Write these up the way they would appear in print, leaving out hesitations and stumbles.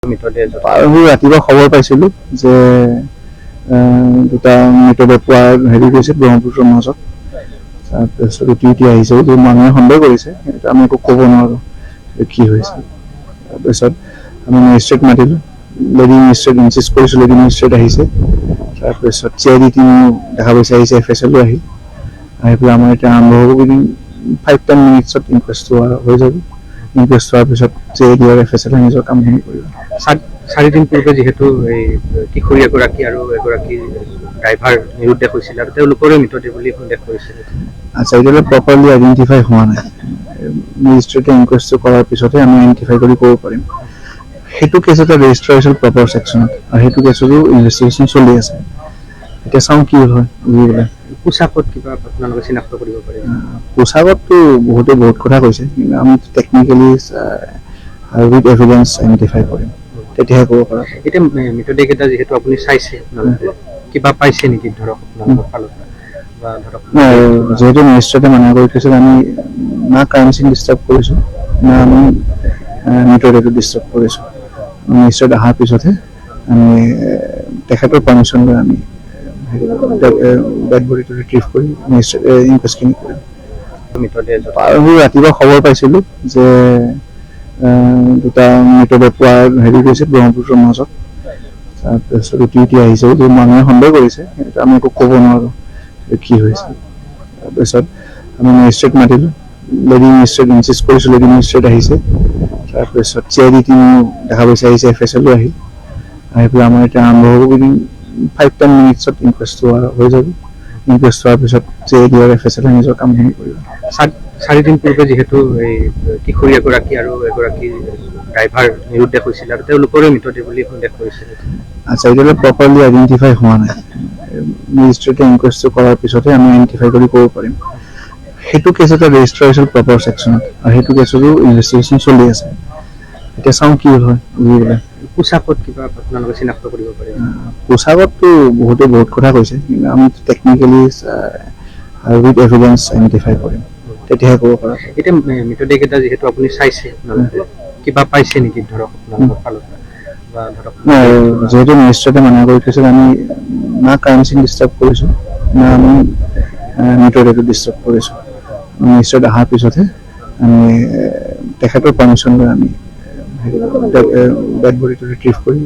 ৰাতিপুৱা খবৰ পাইছিলোঁ যে দুটা মৃতদেহ পোৱা হেৰি গৈছে ব্ৰহ্মপুত্ৰৰ মাজত। তাৰপিছত উটি আহিছে বুলি মানুহে সন্দেহ কৰিছে, আমি একো ক'ব নোৱাৰোঁ কি হৈছে। তাৰপিছত আমি মেজিষ্ট্ৰেট মাতিলোঁ, লেডি মেজিষ্ট্ৰেট ইনচিষ্ট কৰিছোঁ, লেডি মেজিষ্ট্ৰেট আহিছে। তাৰপিছত CID টিমো দেখা পাইছে আহিছে, FSLও আহি পেলাই আমাৰ এতিয়া আৰম্ভ হ'ব উইদিন 5-10 মিনিটছত ইনকুৱেষ্ট হৈ যাব। ইনকুৱেষ্ট হোৱাৰ পিছত CID আৰু FSL নিজৰ কামখিনি কৰিব। 4 দিন পূৰ্বে যিহেতু এই কিশোৰী এগৰাকী আৰু এগৰাকী ড্ৰাইভাৰ নিৰুদ্দেশ হৈছিল আৰু তেওঁলোকৰে মৃতদেহ বুলি সন্দেহ কৰিছিল। আচ্ছা, এতিয়ালৈ প্ৰপাৰলি আইডেণ্টিফাই হোৱা নাই। মেজিষ্ট্ৰেটে ইনকুৱেষ্টটো কৰাৰ পিছতহে আমি আইডেণ্টিফাই কৰি ক'ব পাৰিম। সেইটো কেছ এটা ৰেজিষ্টাৰ হৈছিল প্ৰপাৰ ছেকশ্যনত আৰু সেইটো কেছৰো ইনভেষ্টিগেশ্যন চলি আছে। এতিয়া চাওঁ কি হয় বুজিবলৈ। পোচাকত কিবা আপোনালোকে চিনাক্ত কৰিব পাৰিব? পোচাকততো বহুতে বহুত কথা কৈছে, কিন্তু আমি টেকনিকেলি উইথ এভিডেঞ্চ আইডেণ্টিফাই কৰিম, তেতিয়াহে ক'ব পাৰা। এতিয়া মৃতদেহকেইটা যিহেতু আপুনি চাইছে, কিবা পাইছে নেকি ধৰক আপোনালোকৰ ফালৰ পৰা? যিহেতু মেজিষ্ট্ৰেটে মানা কৰি থৈছে, আমি না ক্ৰাইম চিন ডিষ্টাৰ্ব কৰিছোঁ, না আমি মৃতদেহটো ডিষ্টাৰ্ব কৰিছোঁ। মেজিষ্ট্ৰেট অহাৰ পিছতহে আমি তেখেতৰ পাৰ্মিশ্যন লৈ আমি ডেড বডিটো ৰিট্ৰিভ কৰি ইনভেষ্টখিনি কৰিম। ৰাতিপুৱা খবৰ পাইছিলোঁ যে দুটা মৃতদেহ পোৱা হেৰি গৈছে ব্ৰহ্মপুত্ৰৰ মাজত। তাৰপিছত উটি আহিছে বুলি মানুহে সন্দেহ কৰিছে, আমি একো ক'ব নোৱাৰোঁ কি হৈছে। তাৰপিছত আমি মেজিষ্ট্ৰেট মাতিলোঁ, লেডি মেজিষ্ট্ৰেট ইনচিষ্ট কৰিছোঁ, লেডি মেজিষ্ট্ৰেট আহিছে। তাৰপিছত CID টিমো দেখা পাইছে আহিছে, FSLও আহি পেলাই আমাৰ এতিয়া আৰম্ভ হ'ব উইদিন 5-10 মিনিটছত ইনকুৱেষ্ট হৈ যাব। ইনকুৱেষ্ট হোৱাৰ পিছত CID আৰু FSL নিজৰ কামখিনি কৰিব। 4 দিন পূৰ্বে যিহেতু এই কিশোৰী এগৰাকী আৰু এগৰাকী ড্ৰাইভাৰ নিৰুদ্দেশ হৈছিল আৰু তেওঁলোকৰে মৃতদেহ বুলি সন্দেহ কৰিছিল। আচ্ছা, এতিয়ালৈ প্ৰপাৰলি আইডেণ্টিফাই হোৱা নাই। মেজিষ্ট্ৰেটে ইনকুৱেষ্টটো কৰাৰ পিছতহে আমি আইডেণ্টিফাই কৰি ক'ব পাৰিম। সেইটো কেছ এটা ৰেজিষ্টাৰ হৈছিল প্ৰপাৰ ছেকশ্যনত আৰু সেইটো কেছৰো ইনভেষ্টিগেশ্যন চলি আছে। এতিয়া চাওঁ কি হয় বুজিবলৈ। পোচাকত কিবা আপোনালোকে চিনাক্ত কৰিব পাৰিব? পোচাকততো বহুতে বহুত কথা কৈছে, কিন্তু আমি টেকনিকেলি উইথ এভিডেঞ্চ আইডেণ্টিফাই কৰিম, তেতিয়াহে ক'ব পাৰা। এতিয়া মৃতদেহকেইটা যিহেতু আপুনি চাইছে, কিবা পাইছে নেকি ধৰক আপোনালোকৰ ফালৰ পৰা? যিহেতু মেজিষ্ট্ৰেটে মানা কৰি থৈছে, আমি না ক্ৰাইম চিন ডিষ্টাৰ্ব কৰিছোঁ, না আমি মৃতদেহটো ডিষ্টাৰ্ব কৰিছোঁ। মেজিষ্ট্ৰেট অহাৰ পিছতহে আমি তেখেতৰ পাৰ্মিশ্যন লৈ আমি ডেড বডিটো ৰিট্ৰিভ কৰি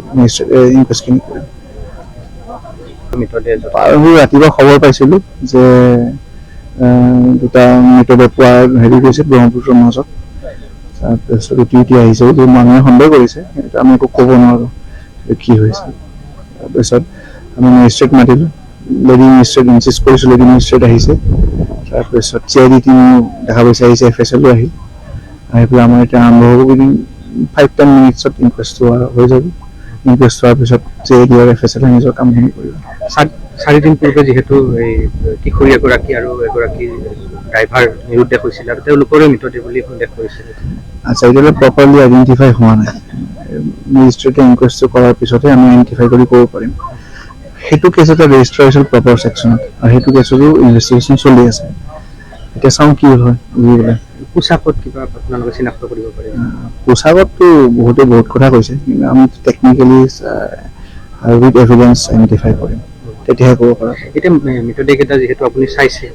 ইনভেষ্টখিনি কৰিম। ৰাতিপুৱা খবৰ পাইছিলোঁ যে দুটা মৃতদেহ পোৱা হেৰি গৈছে ব্ৰহ্মপুত্ৰৰ মাজত। তাৰপিছত উটি আহিছে বুলি মানুহে সন্দেহ কৰিছে, আমি একো ক'ব নোৱাৰোঁ কি হৈছে। তাৰপিছত আমি মেজিষ্ট্ৰেট মাতিলোঁ, লেডি মেজিষ্ট্ৰেট ইনচিষ্ট কৰিছোঁ, লেডি মেজিষ্ট্ৰেট আহিছে। তাৰপিছত CID টিমো দেখা পাইছে আহিছে, FSLও আহি পেলাই আমাৰ এতিয়া আৰম্ভ হ'ব উইদিন 5-10 মিনিটছত ইনকুৱেষ্ট হৈ যাব। ইনকুৱেষ্ট হোৱাৰ পিছত CID আৰু FSL নিজৰ কামখিনি কৰিব। 4 দিন পূৰ্বে যিহেতু এই কিশোৰী এগৰাকী আৰু এগৰাকী ড্ৰাইভাৰ নিৰুদ্দেশ হৈছিল আৰু তেওঁলোকৰে মৃতদেহ বুলি সন্দেহ কৰিছিল। আচ্ছা, এতিয়ালৈ প্ৰপাৰলি আইডেণ্টিফাই হোৱা নাই। মেজিষ্ট্ৰেটে ইনকুৱেষ্টটো কৰাৰ পিছতহে আমি আইডেণ্টিফাই কৰি ক'ব পাৰিম। সেইটো কেছ এটা ৰেজিষ্টাৰ হৈছিল প্ৰপাৰ ছেকশ্যনত আৰু সেইটো কেছৰো ইনভেষ্টিগেশ্যন চলি আছে। এতিয়া চাওঁ কি হয় বুজিবলৈ। পোচাকত কিবা আপোনালোকে চিনাক্ত কৰিব পাৰিব? পোচাকততো বহুতে বহুত কথা কৈছে, কিন্তু আমি টেকনিকেলি উইথ এভিডেঞ্চ আইডেণ্টিফাই কৰিম, তেতিয়াহে ক'ব পাৰা। এতিয়া মৃতদেহকেইটা যিহেতু আপুনি চাইছে,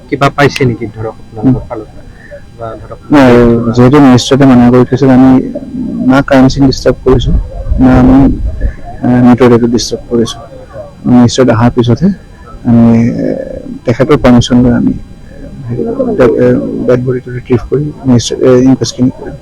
কিবা পাইছে নেকি ধৰক আপোনালোকৰ ফালৰ পৰা? যিহেতু মেজিষ্ট্ৰেটে মানা কৰি থৈছে, আমি না ক্ৰাইম চিন ডিষ্টাৰ্ব কৰিছোঁ, না আমি মৃতদেহটো ডিষ্টাৰ্ব কৰিছোঁ। মেজিষ্ট্ৰেট অহাৰ পিছতহে আমি তেখেতৰ পাৰ্মিশ্যন লৈ আমি ডেড বডিটো ৰিট্ৰিভ কৰি ইনভেষ্টখিনি কৰিম।